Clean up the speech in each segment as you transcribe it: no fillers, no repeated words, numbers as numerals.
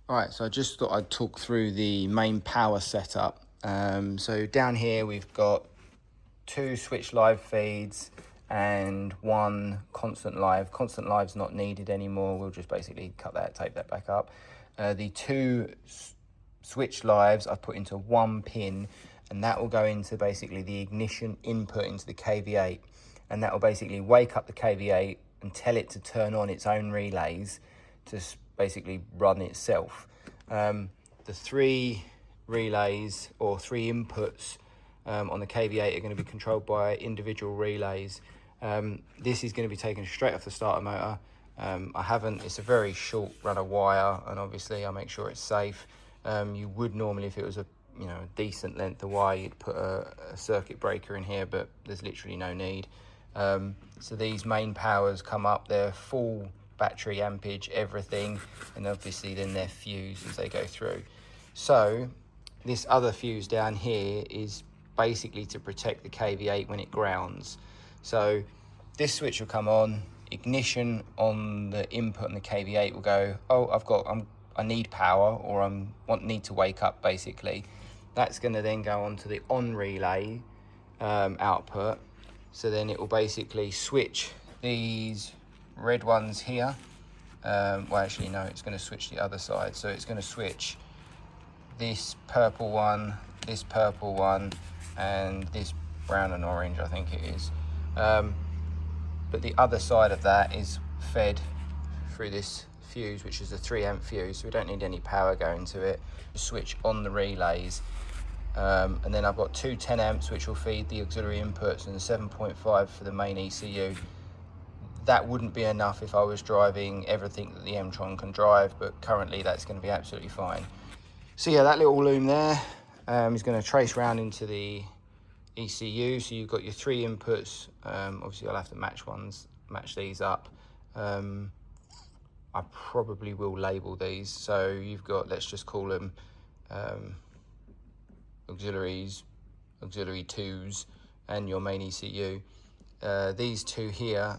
All right, so I just thought I'd talk through the main power setup. So down here we've got 2 switch live feeds and 1 constant live. Constant live's not needed anymore. We'll just basically cut that, tape that back up. The 2 switch lives I've put into 1 pin, and that will go into basically the ignition input into the KV8, and that will basically wake up the KV8 and tell it to turn on its own relays to basically run itself. The 3 relays or 3 inputs on the KV8 are going to be controlled by individual relays. This is going to be taken straight off the starter motor. It's a very short run of wire, and obviously I make sure it's safe. You would normally, if it was a decent length of wire, you'd put a circuit breaker in here, but there's literally no need. So these main powers come up, they're full battery ampage, everything, and obviously then they're fused as they go through. So this other fuse down here is basically to protect the KV8 when it grounds. So this switch will come on, ignition on the input on the KV8 will go, oh, I need power, or need to wake up basically. That's going to then go on to the on relay output. So then it will basically switch these red ones here. Well, actually no, it's going to switch the other side. So it's going to switch this purple one, and this brown and orange, I think it is. But the other side of that is fed through this fuse, which is a 3 amp fuse, so we don't need any power going to it. Switch on the relays, and then I've got 2 10 amps which will feed the auxiliary inputs, and 7.5 for the main ECU. That wouldn't be enough if I was driving everything that the Emtron can drive, but currently that's going to be absolutely fine. So yeah, that little loom there is going to trace round into the ECU. So you've got your 3 inputs. Obviously I'll have to match these up. I probably will label these. So you've got, let's just call them auxiliaries, auxiliary 2s, and your main ECU. These 2 here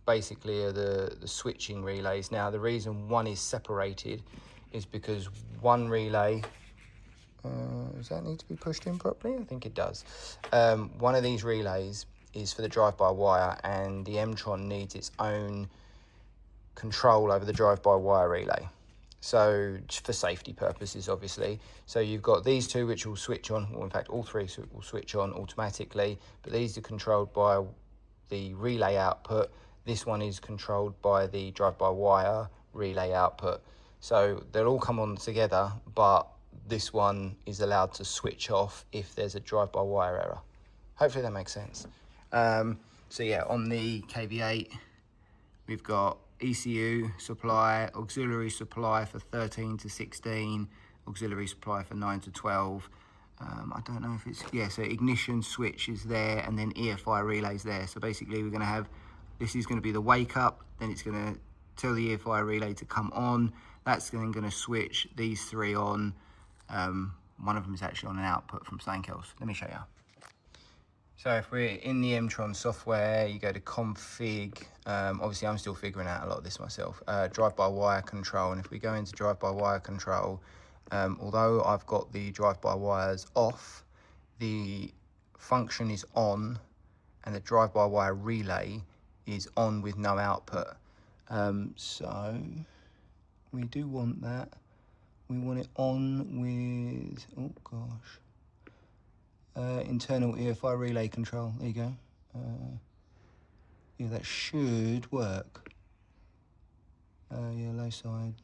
basically are the switching relays. Now the reason one is separated is because one relay, does that need to be pushed in properly? I think it does. One of these relays is for the drive-by-wire, and the Emtron needs its own control over the drive-by-wire relay, so for safety purposes obviously. So you've got these 2 which will switch on, or in fact all 3 will switch on automatically, but these are controlled by the relay output. This one is controlled by the drive-by-wire relay output. So they'll all come on together, but this one is allowed to switch off if there's a drive-by-wire error. Hopefully that makes sense. So yeah, on the KV8 we've got ECU supply, auxiliary supply for 13 to 16, auxiliary supply for 9 to 12. I don't know if it's, yeah, so ignition switch is there, and then EFI relays there. So basically we're going to have, this is going to be the wake up, then it's going to tell the EFI relay to come on. That's then going to switch these 3 on. One of them is actually on an output from something else. Let me show you. So if we're in the Emtron software, you go to config. Obviously I'm still figuring out a lot of this myself. Drive-by-wire control, and if we go into drive-by-wire control, although I've got the drive-by-wires off, the function is on, and the drive-by-wire relay is on with no output. So we do want that. We want it on with, oh gosh, internal EFI relay control. There you go. Yeah, that should work. Yeah, low side.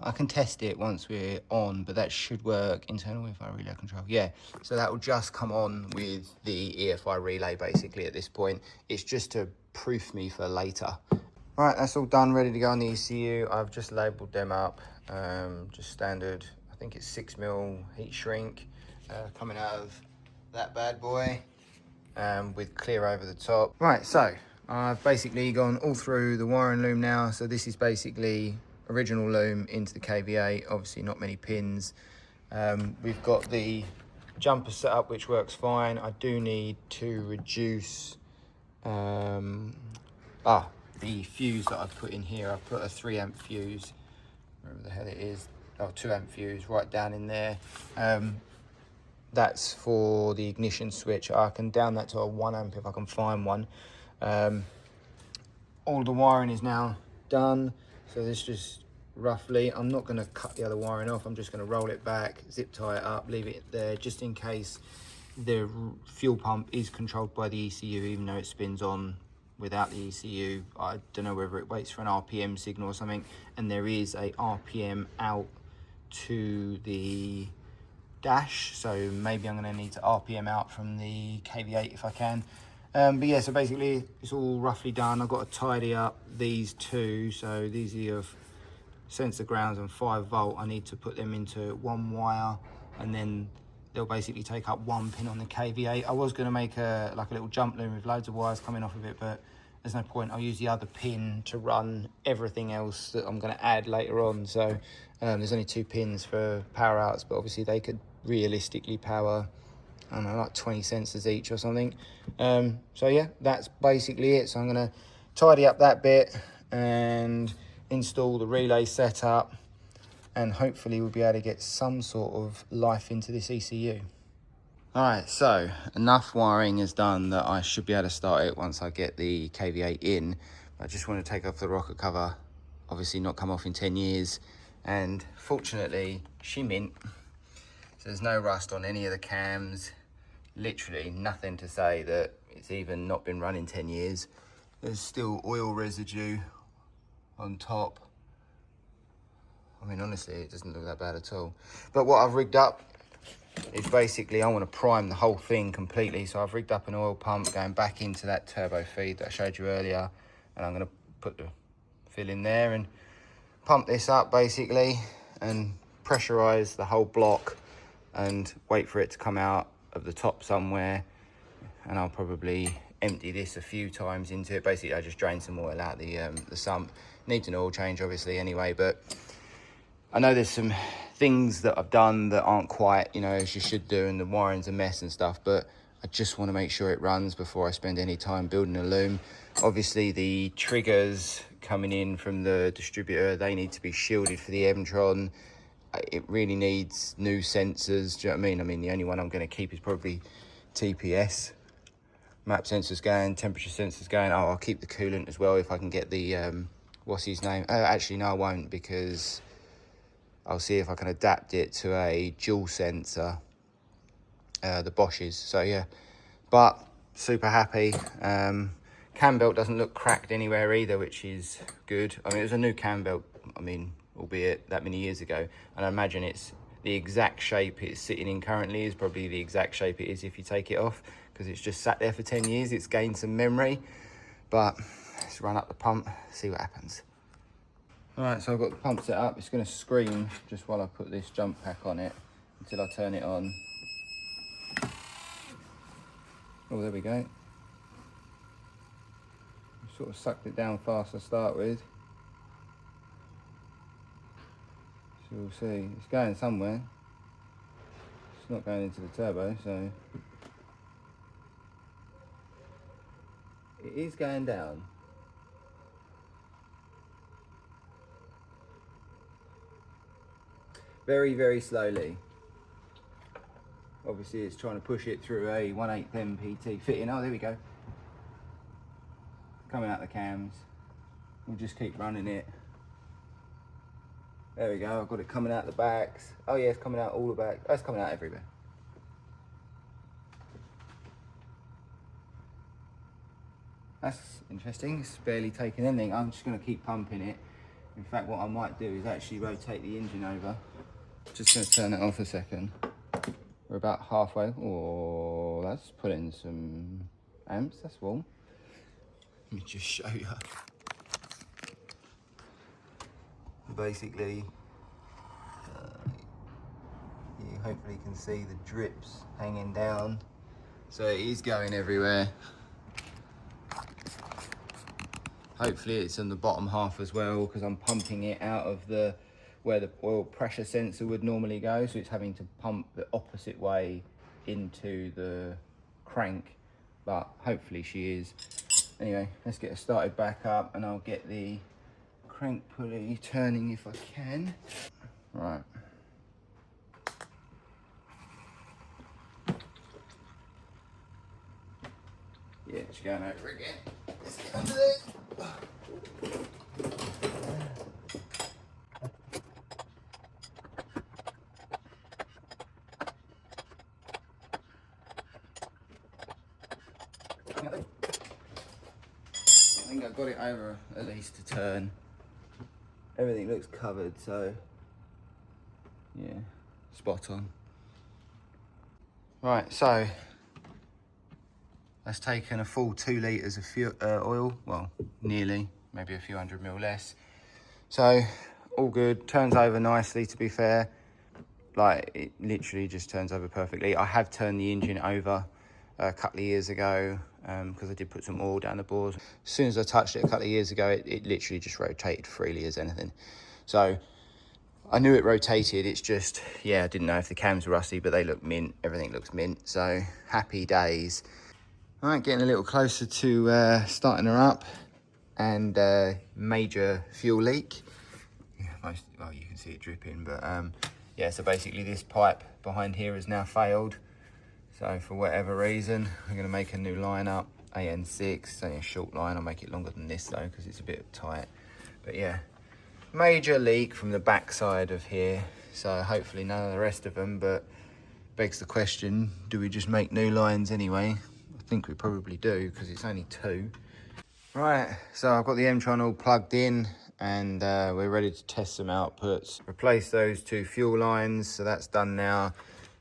I can test it once we're on, but that should work. Internal EFI relay control. Yeah, so that will just come on with the EFI relay basically at this point. It's just to proof me for later. All right, that's all done, ready to go on the ECU. I've just labelled them up, just standard, I think it's 6mm heat shrink coming out of that bad boy with clear over the top. Right, so I've basically gone all through the wiring loom now. So this is basically original loom into the KV8, obviously not many pins. We've got the jumper set up, which works fine. I do need to reduce the fuse that I've put in here. I've put a 3 amp fuse, wherever the hell it is, oh, 2 amp fuse right down in there. That's for the ignition switch. I can down that to a 1 amp if I can find one. All the wiring is now done, so this just roughly, I'm not going to cut the other wiring off, I'm just going to roll it back, zip tie it up, leave it there just in case the fuel pump is controlled by the ECU, even though it spins on without the ECU. I don't know whether it waits for an RPM signal or something, and there is a RPM out to the dash, so maybe I'm going to need to RPM out from the KV8 if I can. But yeah, so basically it's all roughly done. I've got to tidy up these two, so these are your sensor grounds and 5 volt. I need to put them into one wire, and then they'll basically take up 1 pin on the KV8. I was going to make like a little jump loom with loads of wires coming off of it, but there's no point. I'll use the other pin to run everything else that I'm going to add later on. So there's only 2 pins for power outs, but obviously they could realistically power, I don't know, like 20 sensors each or something. So yeah, that's basically it. So I'm going to tidy up that bit and install the relay setup, and hopefully we'll be able to get some sort of life into this ECU. All right, so enough wiring is done that I should be able to start it once I get the KV8 in. I just want to take off the rocker cover, obviously not come off in 10 years. And fortunately, she mint. So there's no rust on any of the cams. Literally nothing to say that it's even not been running 10 years. There's still oil residue on top. I mean, honestly, it doesn't look that bad at all. But what I've rigged up is basically, I want to prime the whole thing completely. So I've rigged up an oil pump going back into that turbo feed that I showed you earlier. And I'm going to put the fill in there and pump this up basically and pressurize the whole block and wait for it to come out of the top somewhere. And I'll probably empty this a few times into it. Basically, I just drain some oil out the sump. Needs an oil change obviously anyway, but I know there's some things that I've done that aren't quite, you know, as you should do, and the wiring's a mess and stuff, but I just want to make sure it runs before I spend any time building a loom. Obviously, the triggers coming in from the distributor, they need to be shielded for the Emtron. It really needs new sensors, do you know what I mean? I mean, the only one I'm going to keep is probably TPS. Map sensors going, temperature sensors going. Oh, I'll keep the coolant as well if I can get the, what's his name? Actually, no, I won't, because I'll see if I can adapt it to a dual sensor, the Bosch's. So yeah, but super happy. Cam belt doesn't look cracked anywhere either, which is good. I mean, it was a new cam belt, I mean, albeit that many years ago. And I imagine it's the exact shape it's sitting in currently is probably the exact shape it is if you take it off, because it's just sat there for 10 years. It's gained some memory, but let's run up the pump, see what happens. All right, so I've got the pump set up. It's going to scream just while I put this jump pack on it until I turn it on. Oh, there we go. Sort of sucked it down fast to start with. So we'll see. It's going somewhere. It's not going into the turbo, so it is going down. Very, very slowly. Obviously it's trying to push it through a 1/8 MPT fitting. Oh, there we go. Coming out the cams. We'll just keep running it. There we go, I've got it coming out the backs. Oh yeah, it's coming out all the back. Oh, it's coming out everywhere. That's interesting, it's barely taking anything. I'm just gonna keep pumping it. In fact, what I might do is actually rotate the engine over. Just gonna turn it off a second. We're about halfway. Oh, that's putting some amps, that's warm. Let me just show you. Basically, you hopefully can see the drips hanging down. So it is going everywhere. Hopefully it's on the bottom half as well, because I'm pumping it out of the where the oil pressure sensor would normally go, so it's having to pump the opposite way into the crank, but hopefully she is. Anyway, let's get her started back up and I'll get the crank pulley turning if I can. Right. Yeah, just going over again. Let's get under there. I think I've got it over at least a turn. Everything looks covered, so yeah, spot on. Right, so that's taken a full 2 litres of fuel, oil, well, nearly, maybe a few 100 ml less. So all good, turns over nicely, to be fair. Like, it literally just turns over perfectly. I have turned the engine over a couple of years ago because I did put some oil down the board. As soon as I touched it a couple of years ago, it literally just rotated freely as anything. So I knew it rotated, it's just, yeah, I didn't know if the cams were rusty, but they look mint, everything looks mint, so happy days. All right, getting a little closer to starting her up, and major fuel leak. Yeah, well, you can see it dripping, but yeah, so basically this pipe behind here has now failed. So for whatever reason, we're gonna make a new line up, AN6, it's only a short line. I'll make it longer than this though, because it's a bit tight. But yeah, major leak from the back side of here. So hopefully none of the rest of them, but begs the question, do we just make new lines anyway? I think we probably do, because it's only 2. Right, so I've got the Emtron all plugged in, and we're ready to test some outputs. Replace those 2 fuel lines, so that's done now.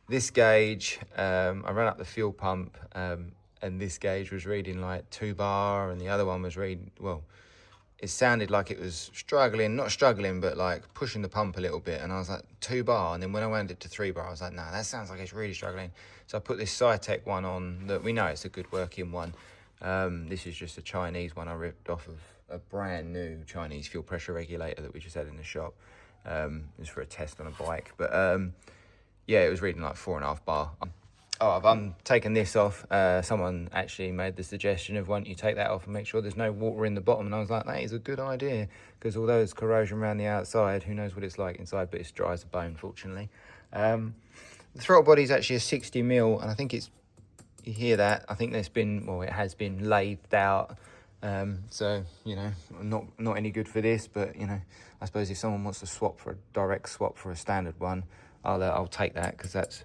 This gauge, I ran up the fuel pump, and this gauge was reading like 2 bar, and the other one was reading, well, it sounded like it was struggling, not struggling, but like pushing the pump a little bit. And I was like, 2 bar. And then when I wound it to 3 bar, I was like, nah, that sounds like it's really struggling. So I put this Cytec one on that we know it's a good working one. This is just a Chinese one I ripped off of a brand new Chinese fuel pressure regulator that we just had in the shop. It was for a test on a bike. But yeah, it was reading like 4.5 bar. Oh, I've taken this off. Someone actually made the suggestion of, why don't you take that off and make sure there's no water in the bottom? And I was like, that is a good idea, because although there's corrosion around the outside, who knows what it's like inside, but it's dry as a bone, fortunately. The throttle body is actually a 60mm, and I think it's, you hear that, I think there's been, well, it has been lathed out. So, you know, not any good for this, but, you know, I suppose if someone wants to swap for a direct swap for a standard one, I'll take that, because that's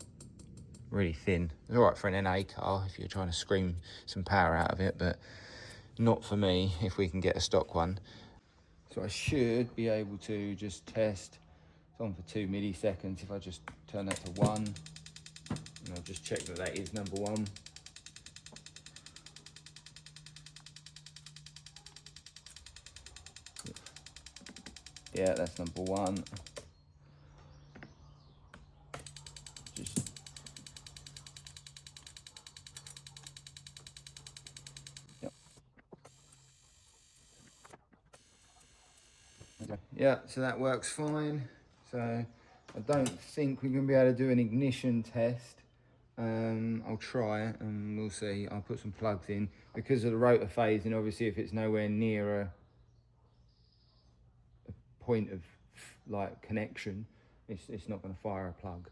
really thin. It's all right for an NA car if you're trying to scream some power out of it, but not for me if we can get a stock one. So I should be able to just test. It's on for 2 milliseconds. If I just turn that to 1, and I'll just check that that is number 1. Yeah, that's number 1. Just yeah, so that works fine. So I don't think we're going to be able to do an ignition test. I'll try it and we'll see. I'll put some plugs in because of the rotor phasing. Obviously, if it's nowhere near a point of like connection, it's not going to fire a plug.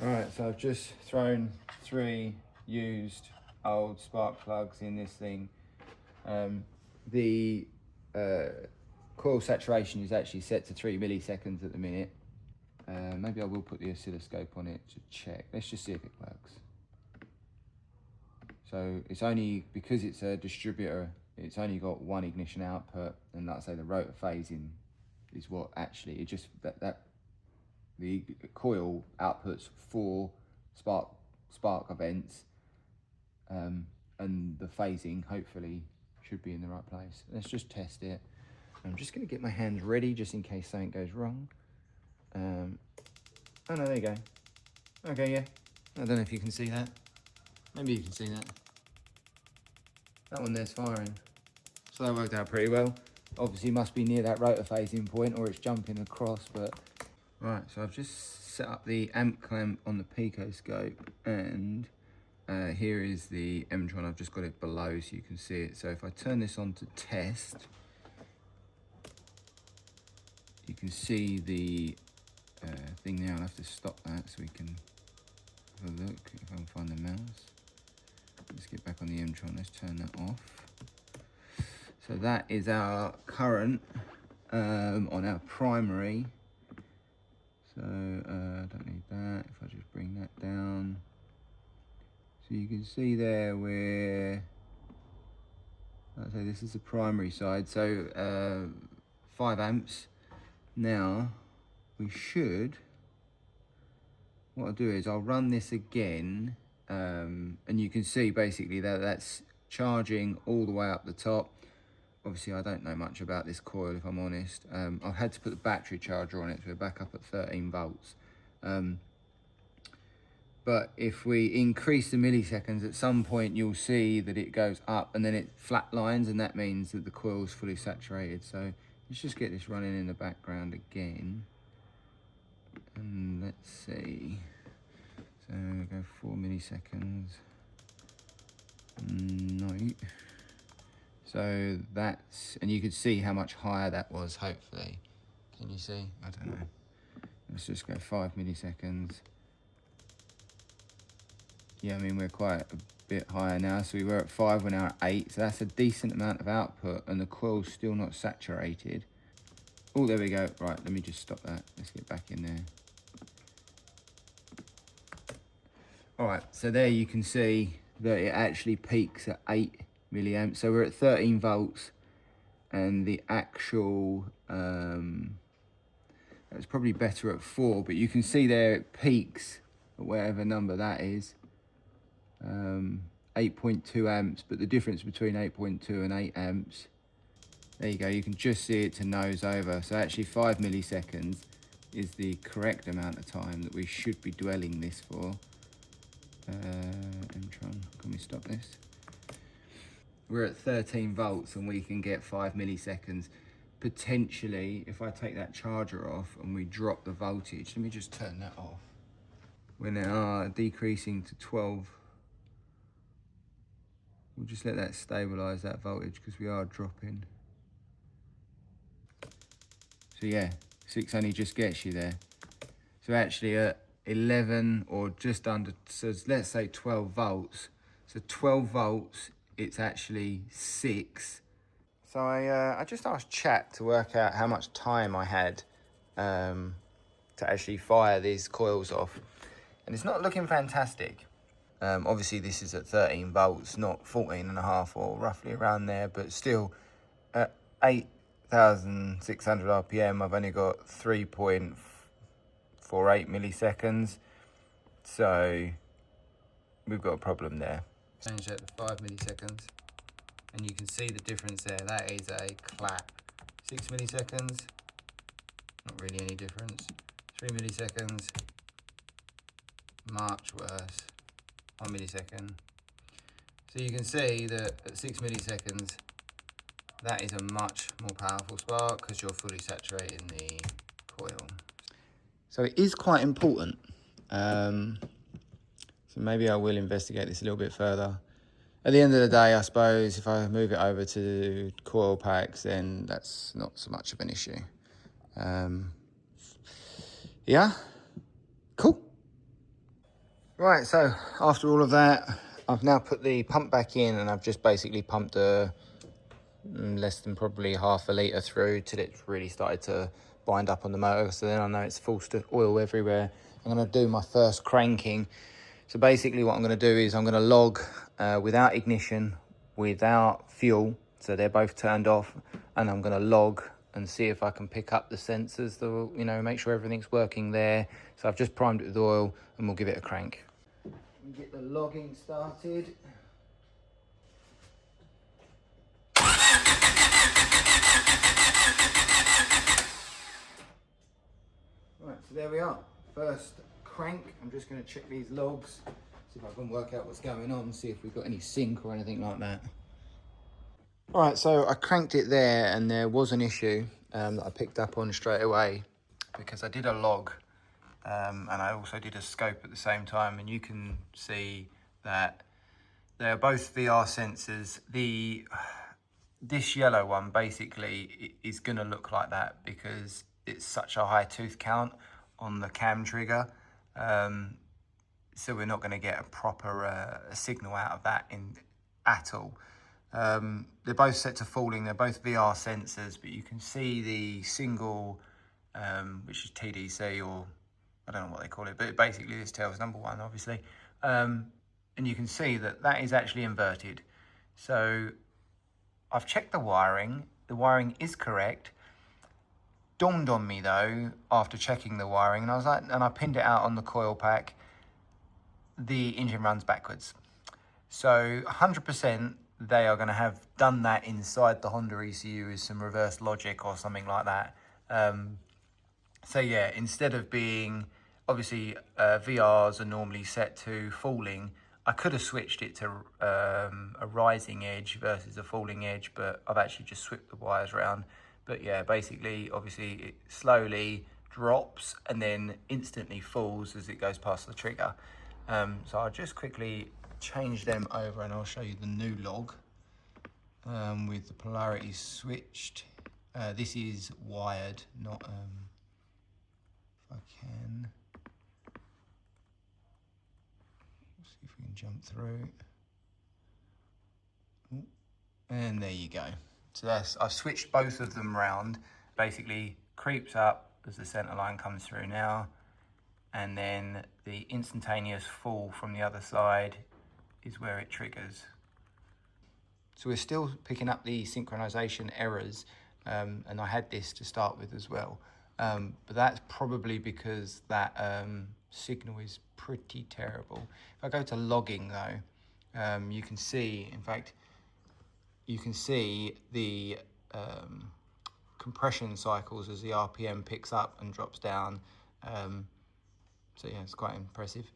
All right, so I've just thrown 3 used old spark plugs in this thing. The coil saturation is actually set to 3 milliseconds at the minute. Maybe I will put the oscilloscope on it to check. Let's just see if it works. So it's only, because it's a distributor, it's only got 1 ignition output, and like I say, the rotor phasing is what actually, it just, that the coil outputs 4 spark events, and the phasing hopefully should be in the right place. Let's just test it. I'm just going to get my hands ready just in case something goes wrong. Oh no, there you go. Okay, yeah. I don't know if you can see that. Maybe you can see that. That one there's firing. So that worked out pretty well. Obviously must be near that rotor phasing point, or it's jumping across, but... Right, so I've just set up the amp clamp on the pico scope, and here is the Emtron. I've just got it below so you can see it. So if I turn this on to test, you can see the thing there. I'll have to stop that so we can have a look if I can find the mouse. Let's get back on the Emtron. Let's turn that off. So that is our current on our primary. So I don't need that. If I just bring that down, so you can see there where, let's say this is the primary side. So 5 amps. Now we should. What I'll do is I'll run this again, and you can see basically that that's charging all the way up the top. Obviously, I don't know much about this coil, if I'm honest. I've had to put the battery charger on it, so we're back up at 13 volts. But if we increase the milliseconds, at some point you'll see that it goes up and then it flatlines, and that means that the coil's fully saturated. So let's just get this running in the background again. And let's see. So go 4 milliseconds. No. So that's, and you can see how much higher that was, hopefully. Can you see? I don't know. Let's just go 5 milliseconds. Yeah, I mean, we're quite a bit higher now. So we were at 5, we're now at 8. So that's a decent amount of output, and the coil's still not saturated. Oh, there we go. Right, let me just stop that. Let's get back in there. All right, so there you can see that it actually peaks at 8 milliamps. So we're at 13 volts, and the actual it's probably better at 4, but you can see there it peaks at whatever number that is, 8.2 amps. But the difference between 8.2 and 8 amps, there you go, you can just see it to nose over. So actually 5 milliseconds is the correct amount of time that we should be dwelling this for. Emtron, can we stop this? We're at 13 volts and we can get 5 milliseconds. Potentially, if I take that charger off and we drop the voltage, let me just turn that off. We're now decreasing to 12. We'll just let that stabilize that voltage because we are dropping. So yeah, 6 only just gets you there. So actually at 11 or just under, so let's say 12 volts. So 12 volts, it's actually 6. So I just asked chat to work out how much time I had to actually fire these coils off. And it's not looking fantastic. Obviously this is at 13 volts, not 14.5 or roughly around there, but still at 8,600 RPM, I've only got 3.48 milliseconds. So we've got a problem there. Change that to 5 milliseconds. And you can see the difference there. That is a clap. 6 milliseconds, not really any difference. 3 milliseconds, much worse. 1 millisecond. So you can see that at 6 milliseconds, that is a much more powerful spark because you're fully saturating the coil. So it is quite important. So maybe I will investigate this a little bit further. At the end of the day, I suppose if I move it over to coil packs, then that's not so much of an issue. Yeah, cool. Right, so after all of that, I've now put the pump back in, and I've just basically pumped less than probably half a litre through till it's really started to bind up on the motor. So then I know it's full of oil everywhere. I'm going to do my first cranking. So basically what I'm going to do is I'm going to log without ignition, without fuel, so they're both turned off, and I'm going to log and see if I can pick up the sensors, you know, make sure everything's working there. So I've just primed it with oil and we'll give it a crank. Get the logging started. Right, so there we are. First crank. I'm just going to check these logs, see if I can work out what's going on, see if we've got any sync or anything like that. All right, so I cranked it there, and there was an issue that I picked up on straight away because I did a log and I also did a scope at the same time, and you can see that they're both VR sensors. This yellow one basically is going to look like that because it's such a high tooth count on the cam trigger. So we're not going to get a proper signal out of that at all. They're both set to falling. They're both VR sensors, but you can see the single, which is TDC, or I don't know what they call it, but basically this tells number one, obviously. And you can see that that is actually inverted. So I've checked the wiring. The wiring is correct. Dawned on me though, after checking the wiring, and I was like, and I pinned it out on the coil pack, the engine runs backwards. So 100% they are going to have done that inside the Honda ECU with some reverse logic or something like that. So yeah, instead of being, obviously VRs are normally set to falling, I could have switched it to a rising edge versus a falling edge, but I've actually just swapped the wires around. But yeah, basically, obviously it slowly drops and then instantly falls as it goes past the trigger. So I'll just quickly change them over and I'll show you the new log with the polarities switched. This is wired, not, if I can, see if we can jump through. Ooh, and there you go. So I've switched both of them round. Basically creeps up as the center line comes through now, and then the instantaneous fall from the other side is where it triggers. So we're still picking up the synchronization errors, and I had this to start with as well. But that's probably because that signal is pretty terrible. If I go to logging though, you can see, in fact, you can see the compression cycles as the RPM picks up and drops down. So yeah, it's quite impressive.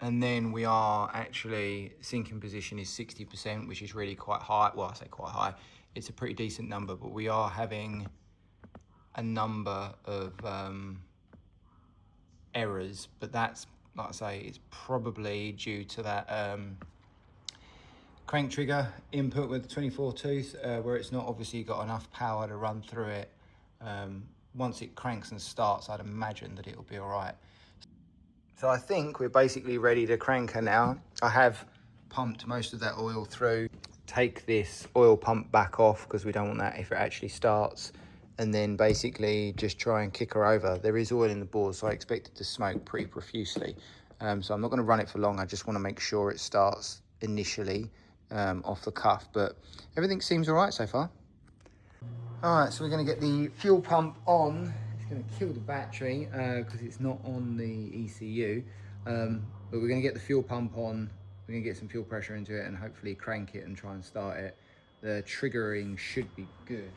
And then we are actually, syncing position is 60%, which is really quite high. Well, I say quite high. It's a pretty decent number, but we are having a number of errors, but that's, like I say, it's probably due to that crank trigger input with the 24 tooth, where it's not obviously got enough power to run through it. Once it cranks and starts, I'd imagine that it'll be all right. So I think we're basically ready to crank her now. I have pumped most of that oil through. Take this oil pump back off because we don't want that if it actually starts. And then basically just try and kick her over. There is oil in the board, so I expect it to smoke pretty profusely. So I'm not going to run it for long. I just want to make sure it starts initially off the cuff. But everything seems all right so far. All right, so we're going to get the fuel pump on. It's going to kill the battery because it's not on the ECU. But we're going to get the fuel pump on. We're going to get some fuel pressure into it and hopefully crank it and try and start it. The triggering should be good.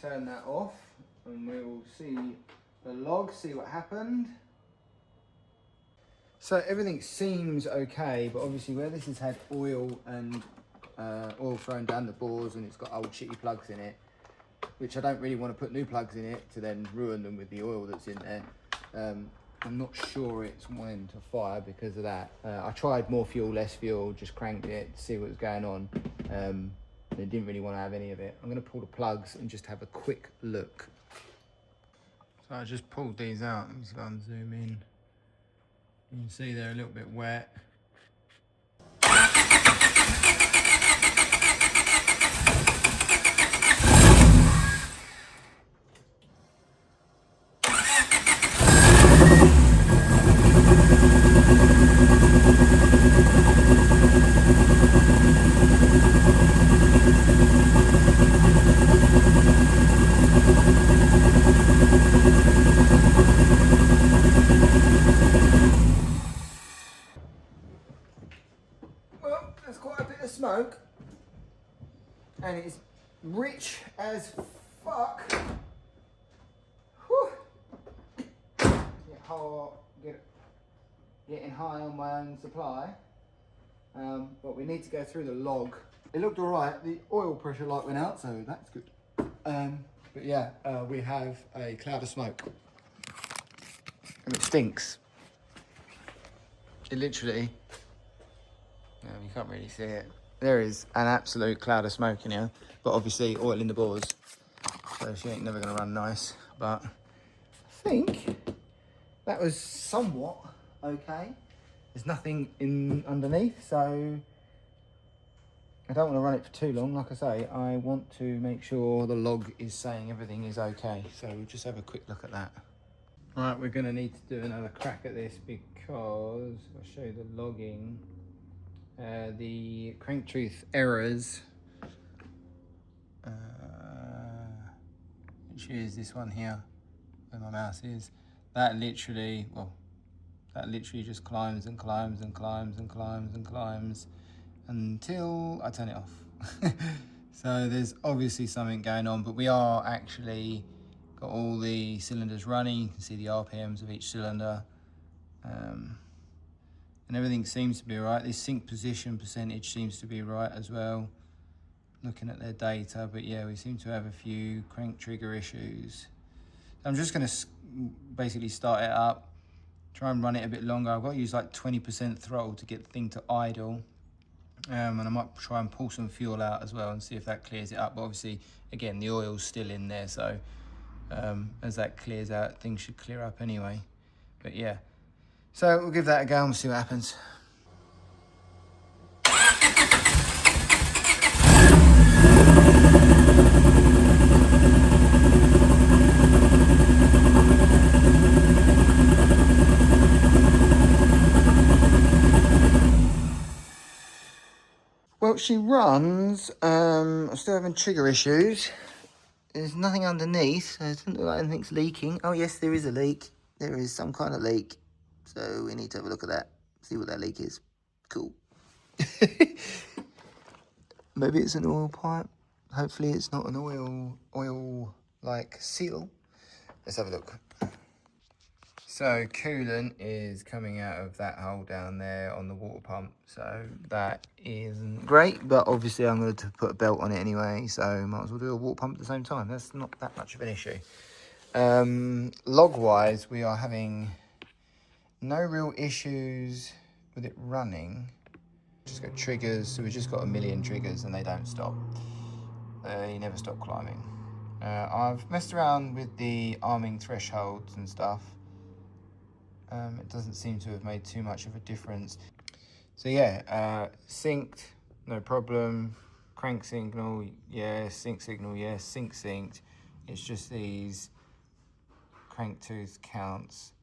Turn that off and we will see the log, see what happened. So everything seems okay, but obviously where this has had oil and oil thrown down the bores and it's got old shitty plugs in it, which I don't really want to put new plugs in it to then ruin them with the oil that's in there. I'm not sure it's wanting to fire because of that. I tried more fuel, less fuel, just cranked it to see what was going on. They didn't really want to have any of it. I'm going to pull the plugs and just have a quick look. So I just pulled these out. Let me go and zoom in. You can see they're a little bit wet. Well, there's quite a bit of smoke, and it's rich as fuck. Whew. Get hot, getting high on my own supply. But we need to go through the log. It looked all right. The oil pressure light went out, so that's good. But yeah, we have a cloud of smoke, and it stinks. It literally You can't really see it. There is an absolute cloud of smoke in here, but obviously oil in the bores, so she ain't never gonna run nice. But I think that was somewhat okay. There's nothing in underneath, so I don't want to run it for too long. Like I say, I want to make sure the log is saying everything is okay. So we'll just have a quick look at that. Right, we're going to need to do another crack at this because I'll show you the logging. The crank tooth errors, which is this one here, where my mouse is, that literally just climbs and climbs and climbs and climbs and climbs until I turn it off. So there's obviously something going on, but we are actually got all the cylinders running. You can see the RPMs of each cylinder. And everything seems to be right. This sync position percentage seems to be right as well, looking at their data. But yeah, we seem to have a few crank trigger issues. So I'm just going to basically start it up, try and run it a bit longer. I've got to use like 20% throttle to get the thing to idle. And I might try and pull some fuel out as well and see if that clears it up. But obviously, again, the oil's still in there, so as that clears out, things should clear up anyway. But yeah, so we'll give that a go and we'll see what happens. Well, she runs. I'm still having trigger issues. There's nothing underneath, so it doesn't look like anything's leaking. Oh yes, there is a leak. There is some kind of leak. So we need to have a look at that, see what that leak is. Cool. Maybe it's an oil pipe. Hopefully it's not an oil like seal. Let's have a look. So coolant is coming out of that hole down there on the water pump. So that isn't great, but obviously I'm going to put a belt on it anyway. So might as well do a water pump at the same time. That's not that much of an issue. Log-wise, we are having no real issues with it running. Just got triggers, so we've just got a million triggers and they don't stop. They never stop climbing. I've messed around with the arming thresholds and stuff. It doesn't seem to have made too much of a difference. So yeah, synced, no problem. Crank signal, yes. Sync signal, yes. Sync synced. It's just these crank tooth counts